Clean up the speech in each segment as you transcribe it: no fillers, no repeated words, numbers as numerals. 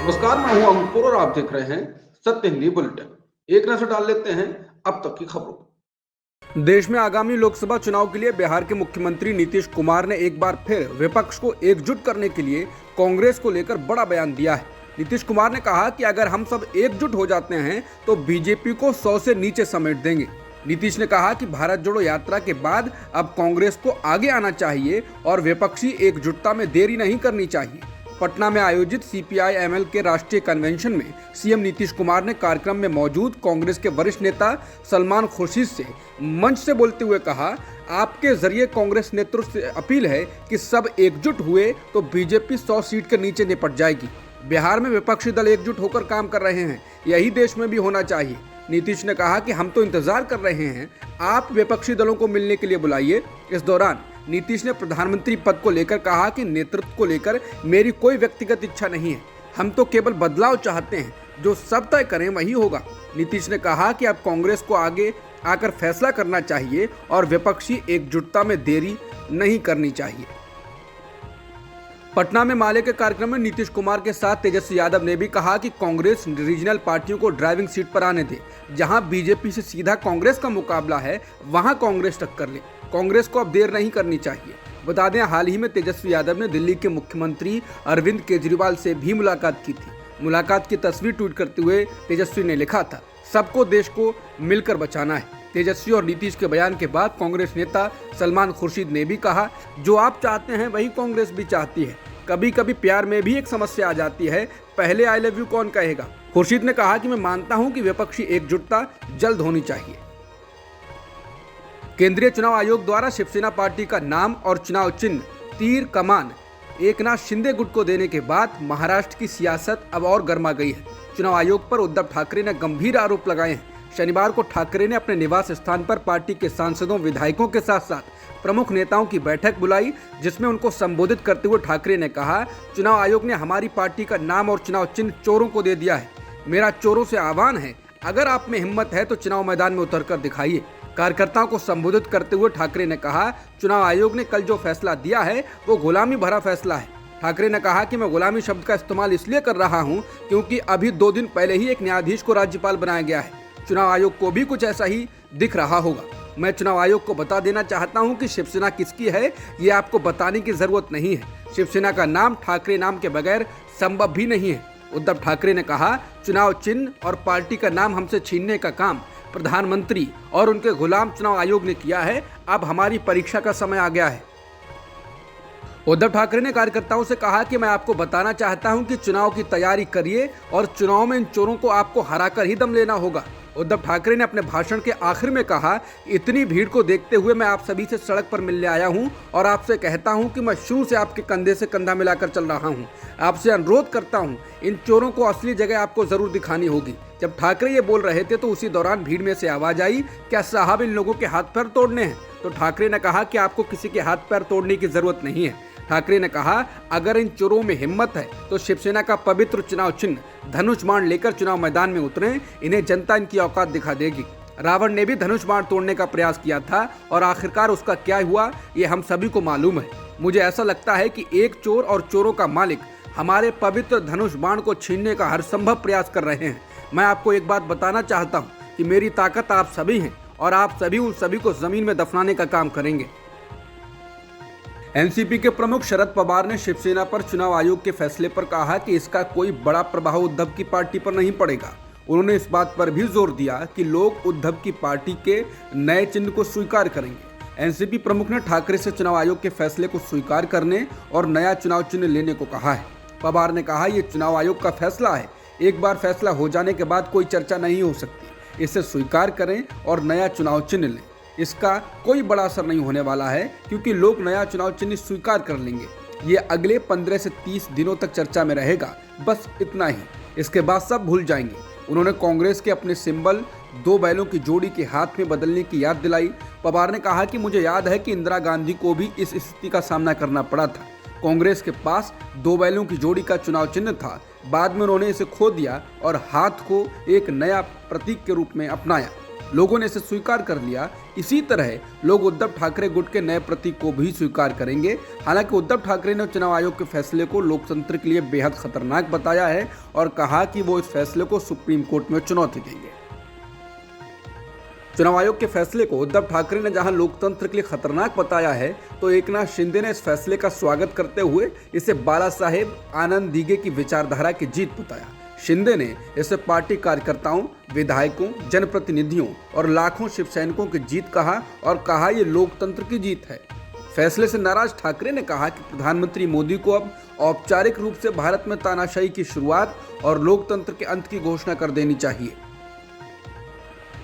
नमस्कार, मैं हूं अंकुर और आप देख रहे हैं सत्य हिंदी बुलेटिन। एक नजर डाल लेते हैं अब तक की खबरों पर। देश में आगामी लोकसभा चुनाव के लिए बिहार के मुख्यमंत्री नीतीश कुमार ने एक बार फिर विपक्ष को एकजुट करने के लिए कांग्रेस को लेकर बड़ा बयान दिया है। नीतीश कुमार ने कहा कि अगर हम सब एकजुट हो जाते हैं तो बीजेपी को 100 से नीचे समेट देंगे। नीतीश ने कहा कि भारत जोड़ो यात्रा के बाद अब कांग्रेस को आगे आना चाहिए और विपक्षी एकजुटता में देरी नहीं करनी चाहिए। पटना में आयोजित CPI-ML के राष्ट्रीय कन्वेंशन में सीएम नीतीश कुमार ने कार्यक्रम में मौजूद कांग्रेस के वरिष्ठ नेता सलमान खुर्शीद से मंच से बोलते हुए कहा, आपके जरिए कांग्रेस नेतृत्व से अपील है कि सब एकजुट हुए तो बीजेपी 100 सीट के नीचे निपट जाएगी। बिहार में विपक्षी दल एकजुट होकर काम कर रहे हैं, यही देश में भी होना चाहिए। नीतीश ने कहा कि हम तो इंतजार कर रहे हैं, आप विपक्षी दलों को मिलने के लिए बुलाइए। इस दौरान नीतीश ने प्रधानमंत्री पद को लेकर कहा कि नेतृत्व को लेकर मेरी कोई व्यक्तिगत इच्छा नहीं है, हम तो केवल बदलाव चाहते हैं, जो सब तय करें वही होगा। नीतीश ने कहा कि अब कांग्रेस को आगे आकर फैसला करना चाहिए और विपक्षी एकजुटता में देरी नहीं करनी चाहिए। पटना में माले के कार्यक्रम में नीतीश कुमार के साथ तेजस्वी यादव ने भी कहा कि कांग्रेस रीजनल पार्टियों को ड्राइविंग सीट पर आने दे। जहां बीजेपी से सीधा कांग्रेस का मुकाबला है, वहां कांग्रेस टक्कर ले। कांग्रेस को अब देर नहीं करनी चाहिए। बता दें, हाल ही में तेजस्वी यादव ने दिल्ली के मुख्यमंत्री अरविंद केजरीवाल से भी मुलाकात की थी। मुलाकात की तस्वीर ट्वीट करते हुए तेजस्वी ने लिखा था, सबको देश को मिलकर बचाना है। तेजस्वी और नीतीश के बयान के बाद कांग्रेस नेता सलमान खुर्शीद ने भी कहा, जो आप चाहते हैं वही कांग्रेस भी चाहती है। कभी कभी प्यार में भी एक समस्या आ जाती है, पहले आई लव यू कौन कहेगा। खुर्शीद ने कहा कि मैं मानता हूं कि विपक्षी एकजुटता जल्द होनी चाहिए। केंद्रीय चुनाव आयोग द्वारा शिवसेना पार्टी का नाम और चुनाव चिन्ह तीर कमान एकनाथ शिंदे गुट को देने के बाद महाराष्ट्र की सियासत अब और गर्मा गई है। चुनाव आयोग पर उद्धव ठाकरे ने गंभीर आरोप लगाए हैं। शनिवार को ठाकरे ने अपने निवास स्थान पर पार्टी के सांसदों, विधायकों के साथ साथ प्रमुख नेताओं की बैठक बुलाई, जिसमें उनको संबोधित करते हुए ठाकरे ने कहा, चुनाव आयोग ने हमारी पार्टी का नाम और चुनाव चिन्ह चोरों को दे दिया है। मेरा चोरों से आह्वान है, अगर आप में हिम्मत है तो चुनाव मैदान में उतरकर दिखाइए। कार्यकर्ताओं को संबोधित करते हुए ठाकरे ने कहा, चुनाव आयोग ने कल जो फैसला दिया है वो गुलामी भरा फैसला है। ठाकरे ने कहा कि मैं गुलामी शब्द का इस्तेमाल इसलिए कर रहा हूं क्योंकि अभी 2 दिन पहले ही एक न्यायाधीश को राज्यपाल बनाया गया है। चुनाव आयोग को भी कुछ ऐसा ही दिख रहा होगा। मैं चुनाव आयोग को बता देना चाहता हूं कि शिवसेना किसकी है, ये आपको बताने की जरूरत नहीं है। शिवसेना का नाम ठाकरे नाम के बगैर संभव भी नहीं है। उद्धव ठाकरे ने कहा, चुनाव चिन्ह और पार्टी का नाम हमसे छीनने का काम प्रधानमंत्री और उनके गुलाम चुनाव आयोग ने किया है। अब हमारी परीक्षा का समय आ गया है। उद्धव ठाकरे ने कार्यकर्ताओं से कहा कि मैं आपको बताना चाहता हूं कि चुनाव की तैयारी करिए और चुनाव में इन चोरों को आपको हराकर ही दम लेना होगा। उद्धव ठाकरे ने अपने भाषण के आखिर में कहा, इतनी भीड़ को देखते हुए मैं आप सभी से सड़क पर मिलने आया हूं और आपसे कहता हूं कि मैं शुरू से आपके कंधे से कंधा मिलाकर चल रहा हूं। आपसे अनुरोध करता हूं, इन चोरों को असली जगह आपको जरूर दिखानी होगी। जब ठाकरे ये बोल रहे थे तो उसी दौरान भीड़ में से आवाज आई, क्या साहब इन लोगों के हाथ पैर तोड़ने हैं? तो ठाकरे ने कहा कि आपको किसी के हाथ पैर तोड़ने की जरूरत नहीं है। ठाकरे ने कहा, अगर इन चोरों में हिम्मत है तो शिवसेना का पवित्र चुनाव चिन्ह धनुष बाण लेकर चुनाव मैदान में उतरें, इन्हें जनता इनकी औकात दिखा देगी। रावण ने भी धनुष बाण तोड़ने का प्रयास किया था और आखिरकार उसका क्या हुआ ये हम सभी को मालूम है। मुझे ऐसा लगता है कि एक चोर और चोरों का मालिक हमारे पवित्र धनुष बाण को छीनने का हर संभव प्रयास कर रहे हैं। मैं आपको एक बात बताना चाहता हूँ कि मेरी ताकत आप सभी हैं और आप सभी उन सभी को जमीन में दफनाने का काम करेंगे। एनसीपी के प्रमुख शरद पवार ने शिवसेना पर चुनाव आयोग के फैसले पर कहा कि इसका कोई बड़ा प्रभाव उद्धव की पार्टी पर नहीं पड़ेगा। उन्होंने इस बात पर भी जोर दिया कि लोग उद्धव की पार्टी के नए चिन्ह को स्वीकार करेंगे। एनसीपी प्रमुख ने ठाकरे से चुनाव आयोग के फैसले को स्वीकार करने और नया चुनाव चिन्ह लेने को कहा है। पवार ने कहा, ये चुनाव आयोग का फैसला है, एक बार फैसला हो जाने के बाद कोई चर्चा नहीं हो सकती। इसे स्वीकार करें और नया चुनाव चिन्ह लें। इसका कोई बड़ा असर नहीं होने वाला है क्योंकि लोग नया चुनाव चिन्ह स्वीकार कर लेंगे। ये अगले 15 से 30 दिनों तक चर्चा में रहेगा, बस इतना ही। इसके बाद सब भूल जाएंगे। उन्होंने कांग्रेस के अपने सिंबल 2 बैलों की जोड़ी के हाथ में बदलने की याद दिलाई। पवार ने कहा कि मुझे याद है कि इंदिरा गांधी को भी इस स्थिति का सामना करना पड़ा था। कांग्रेस के पास 2 बैलों की जोड़ी का चुनाव चिन्ह था, बाद में उन्होंने इसे खो दिया और हाथ को एक नया प्रतीक के रूप में अपनाया। लोगों ने इसे स्वीकार कर लिया। इसी तरह लोग उद्धव ठाकरे गुट के नए प्रतीक को भी स्वीकार करेंगे। हालांकि उद्धव ठाकरे ने चुनाव आयोग के फैसले को लोकतंत्र के लिए बेहद खतरनाक बताया है और कहा कि वो इस फैसले को सुप्रीम कोर्ट में चुनौती देंगे। चुनाव आयोग के फैसले को उद्धव ठाकरे ने जहां लोकतंत्र के लिए खतरनाक बताया है, तो एकनाथ शिंदे ने इस फैसले का स्वागत करते हुए इसे बाला साहेब आनंद दीघे की विचारधारा की जीत बताया। शिंदे ने इसे पार्टी कार्यकर्ताओं, विधायकों, जनप्रतिनिधियों और लाखों शिव सैनिकों की जीत कहा और कहा ये लोकतंत्र की जीत है। फैसले से नाराज ठाकरे ने कहा कि प्रधानमंत्री मोदी को अब औपचारिक रूप से भारत में तानाशाही की शुरुआत और लोकतंत्र के अंत की घोषणा कर देनी चाहिए।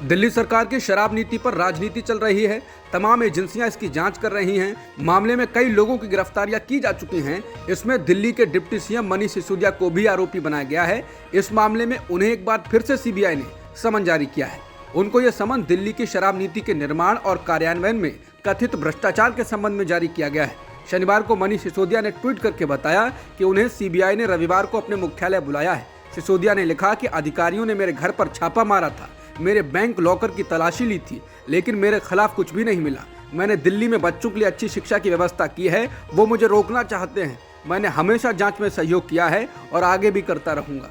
दिल्ली सरकार की शराब नीति पर राजनीति चल रही है। तमाम एजेंसियां इसकी जांच कर रही हैं। मामले में कई लोगों की गिरफ्तारियां की जा चुकी हैं। इसमें दिल्ली के डिप्टी सीएम मनीष सिसोदिया को भी आरोपी बनाया गया है। इस मामले में उन्हें एक बार फिर से सीबीआई ने समन जारी किया है। उनको यह समन दिल्ली की शराब नीति के निर्माण और कार्यान्वयन में कथित भ्रष्टाचार के संबंध में जारी किया गया है। शनिवार को मनीष सिसोदिया ने ट्वीट करके बताया कि उन्हें सीबीआई ने रविवार को अपने मुख्यालय बुलाया है। सिसोदिया ने लिखा कि अधिकारियों ने मेरे घर पर छापा मारा था, मेरे बैंक लॉकर की तलाशी ली थी, लेकिन मेरे खिलाफ कुछ भी नहीं मिला। मैंने दिल्ली में बच्चों के लिए अच्छी शिक्षा की व्यवस्था की है। वो मुझे रोकना चाहते हैं। मैंने हमेशा जांच में सहयोग किया है और आगे भी करता रहूंगा।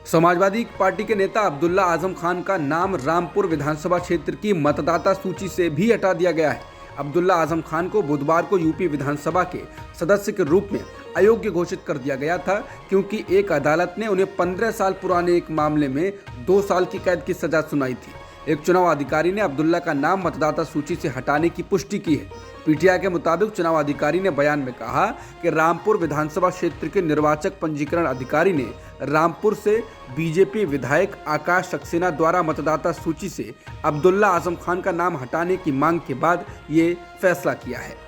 समाजवादी पार्टी के नेता अब्दुल्ला आजम खान का नाम रामपुर विधानसभा क्षेत्र की मतदाता सूची से भी हटा दिया गया है। अब्दुल्ला आजम खान को बुधवार को यूपी विधानसभा के सदस्य के रूप में अयोग्य घोषित कर दिया गया था, क्योंकि एक अदालत ने उन्हें 15 साल पुराने एक मामले में 2 साल की कैद की सजा सुनाई थी। एक चुनाव अधिकारी ने अब्दुल्ला का नाम मतदाता सूची से हटाने की पुष्टि की है। पीटीआई के मुताबिक चुनाव अधिकारी ने बयान में कहा कि रामपुर विधानसभा क्षेत्र के निर्वाचक पंजीकरण अधिकारी ने रामपुर से बीजेपी विधायक आकाश सक्सेना द्वारा मतदाता सूची से अब्दुल्ला आजम खान का नाम हटाने की मांग के बाद ये फैसला किया है।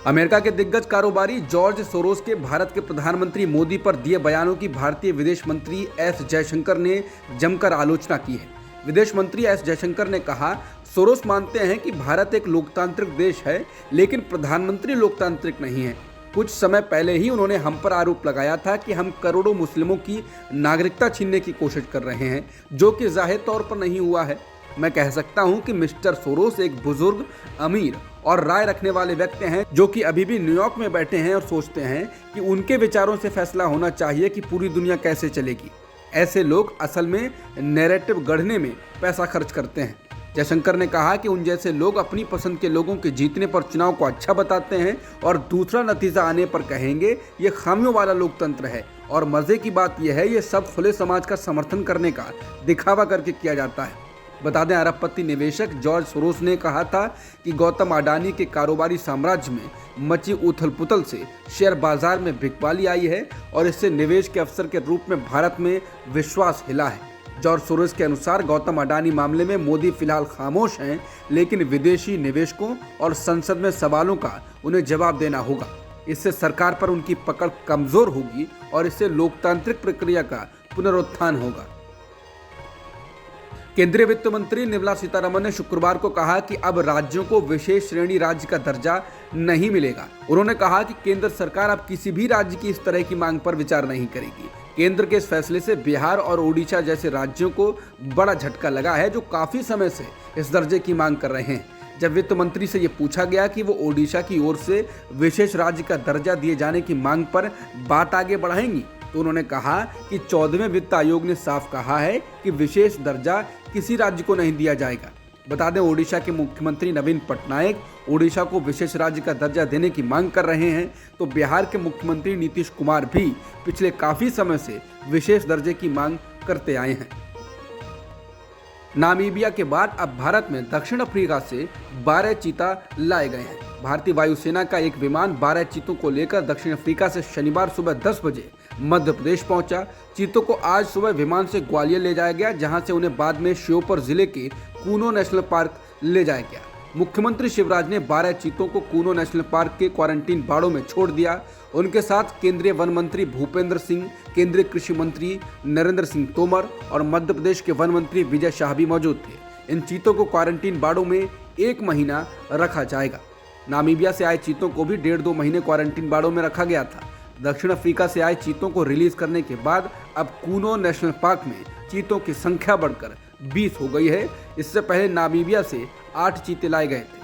अमेरिका के दिग्गज कारोबारी जॉर्ज सोरोस के भारत के प्रधानमंत्री मोदी पर दिए बयानों की भारतीय विदेश मंत्री एस जयशंकर ने जमकर आलोचना की है। विदेश मंत्री एस जयशंकर ने कहा, सोरोस मानते हैं कि भारत एक लोकतांत्रिक देश है, लेकिन प्रधानमंत्री लोकतांत्रिक नहीं है। कुछ समय पहले ही उन्होंने हम पर आरोप लगाया था कि हम करोड़ों मुस्लिमों की नागरिकता छीनने की कोशिश कर रहे हैं, जो कि जाहिर तौर पर नहीं हुआ है। मैं कह सकता हूं कि मिस्टर सोरोस एक बुजुर्ग, अमीर और राय रखने वाले व्यक्ति हैं, जो कि अभी भी न्यूयॉर्क में बैठे हैं और सोचते हैं कि उनके विचारों से फैसला होना चाहिए कि पूरी दुनिया कैसे चलेगी। ऐसे लोग असल में नैरेटिव गढ़ने में पैसा खर्च करते हैं। जयशंकर ने कहा कि उन जैसे लोग अपनी पसंद के लोगों के जीतने पर चुनाव को अच्छा बताते हैं और दूसरा नतीजा आने पर कहेंगे ये खामियों वाला लोकतंत्र है। और मजे की बात यह है, ये सब खुले समाज का समर्थन करने का दिखावा करके किया जाता है। बता दें, अरबपति निवेशक जॉर्ज सोरोस ने कहा था कि गौतम अडानी के कारोबारी साम्राज्य में मची उथल पुथल से शेयर बाजार में बिकवाली आई है और इससे निवेश के अवसर के रूप में भारत में विश्वास हिला है। जॉर्ज सोरोस के अनुसार गौतम अडानी मामले में मोदी फिलहाल खामोश हैं, लेकिन विदेशी निवेशकों और संसद में सवालों का उन्हें जवाब देना होगा। इससे सरकार पर उनकी पकड़ कमजोर होगी और इससे लोकतांत्रिक प्रक्रिया का पुनरुत्थान होगा। केंद्रीय वित्त मंत्री निर्मला सीतारमण ने शुक्रवार को कहा कि अब राज्यों को विशेष श्रेणी राज्य का दर्जा नहीं मिलेगा। उन्होंने कहा कि केंद्र सरकार अब किसी भी राज्य की इस तरह की मांग पर विचार नहीं करेगी। केंद्र के इस फैसले से बिहार और ओडिशा जैसे राज्यों को बड़ा झटका लगा है, जो काफी समय से इस दर्जे की मांग कर रहे हैं। जब वित्त मंत्री से ये पूछा गया कि वो ओडिशा की ओर से विशेष राज्य का दर्जा दिए जाने की मांग पर बात आगे बढ़ाएंगी, तो उन्होंने कहा कि 14वें वित्त आयोग ने साफ कहा है कि विशेष दर्जा किसी राज्य को नहीं दिया जाएगा। बता दें, ओडिशा के मुख्यमंत्री नवीन पटनायक ओडिशा को विशेष राज्य का दर्जा देने की मांग कर रहे हैं, तो बिहार के मुख्यमंत्री नीतीश कुमार भी पिछले काफी समय से विशेष दर्जे की मांग करते आए हैं। नामीबिया के बाद अब भारत में दक्षिण अफ्रीका से 12 चीता लाए गए हैं। भारतीय वायुसेना का एक विमान 12 चीतों को लेकर दक्षिण अफ्रीका से शनिवार सुबह 10 बजे मध्य प्रदेश पहुंचा। चीतों को आज सुबह विमान से ग्वालियर ले जाया गया, जहां से उन्हें बाद में श्योपुर जिले के कूनो नेशनल पार्क ले जाया गया। मुख्यमंत्री शिवराज ने 12 चीतों को कूनो नेशनल पार्क के क्वारंटीन बाड़ों में छोड़ दिया। उनके साथ केंद्रीय वन मंत्री भूपेंद्र सिंह, केंद्रीय कृषि मंत्री नरेंद्र सिंह तोमर और मध्य प्रदेश के वन मंत्री विजय शाह भी मौजूद थे। इन चीतों को क्वारंटीन बाड़ों में 1 महीना रखा जाएगा। नामीबिया से आए चीतों को भी 1.5-2 महीने क्वारंटीन बाड़ों में रखा गया था। दक्षिण अफ्रीका से आए चीतों को रिलीज करने के बाद अब कूनो नेशनल पार्क में चीतों की संख्या बढ़कर 20 हो गई है। इससे पहले नामीबिया से 8 चीते लाए गए थे।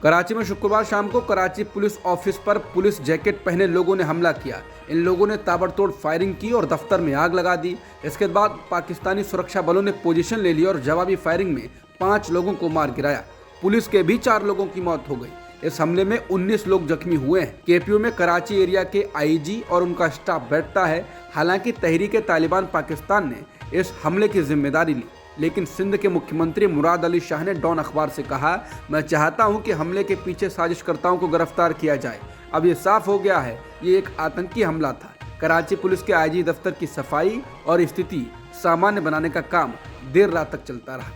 कराची में शुक्रवार शाम को कराची पुलिस ऑफिस पर पुलिस जैकेट पहने लोगों ने हमला किया। इन लोगों ने ताबड़तोड़ फायरिंग की और दफ्तर में आग लगा दी। इसके बाद पाकिस्तानी सुरक्षा बलों ने पोजीशन ले ली और जवाबी फायरिंग में 5 लोगों को मार गिराया। पुलिस के भी 4 लोगों की मौत हो गई। इस हमले में 19 लोग जख्मी हुए हैं। केपीओ में कराची एरिया के आईजी और उनका स्टाफ बैठता है। हालांकि तहरीक-ए-तालिबान पाकिस्तान ने इस हमले की जिम्मेदारी ली, लेकिन सिंध के मुख्यमंत्री मुराद अली शाह ने डॉन अखबार से कहा, मैं चाहता हूं कि हमले के पीछे साजिशकर्ताओं को गिरफ्तार किया जाए। अब ये साफ हो गया है, ये एक आतंकी हमला था। कराची पुलिस के आईजी दफ्तर की सफाई और स्थिति सामान्य बनाने का काम देर रात तक चलता रहा।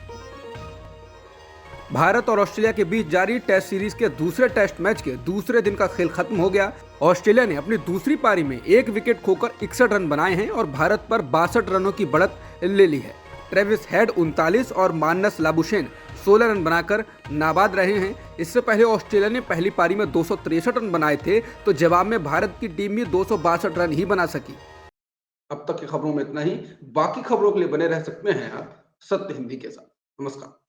भारत और ऑस्ट्रेलिया के बीच जारी टेस्ट सीरीज के दूसरे टेस्ट मैच के दूसरे दिन का खेल खत्म हो गया। ऑस्ट्रेलिया ने अपनी दूसरी पारी में 1 विकेट खोकर 61 रन बनाए हैं और भारत पर 62 रनों की बढ़त ले ली है। ट्रेविस हेड 39 और मानस लाबुशेन 16 रन बनाकर नाबाद रहे हैं। इससे पहले ऑस्ट्रेलिया ने पहली पारी में 263 रन बनाए थे, तो जवाब में भारत की टीम भी 262 रन ही बना सकी। अब तक की खबरों में इतना ही। बाकी खबरों के लिए बने रह सकते हैं आप सत्य हिंदी के साथ। नमस्कार।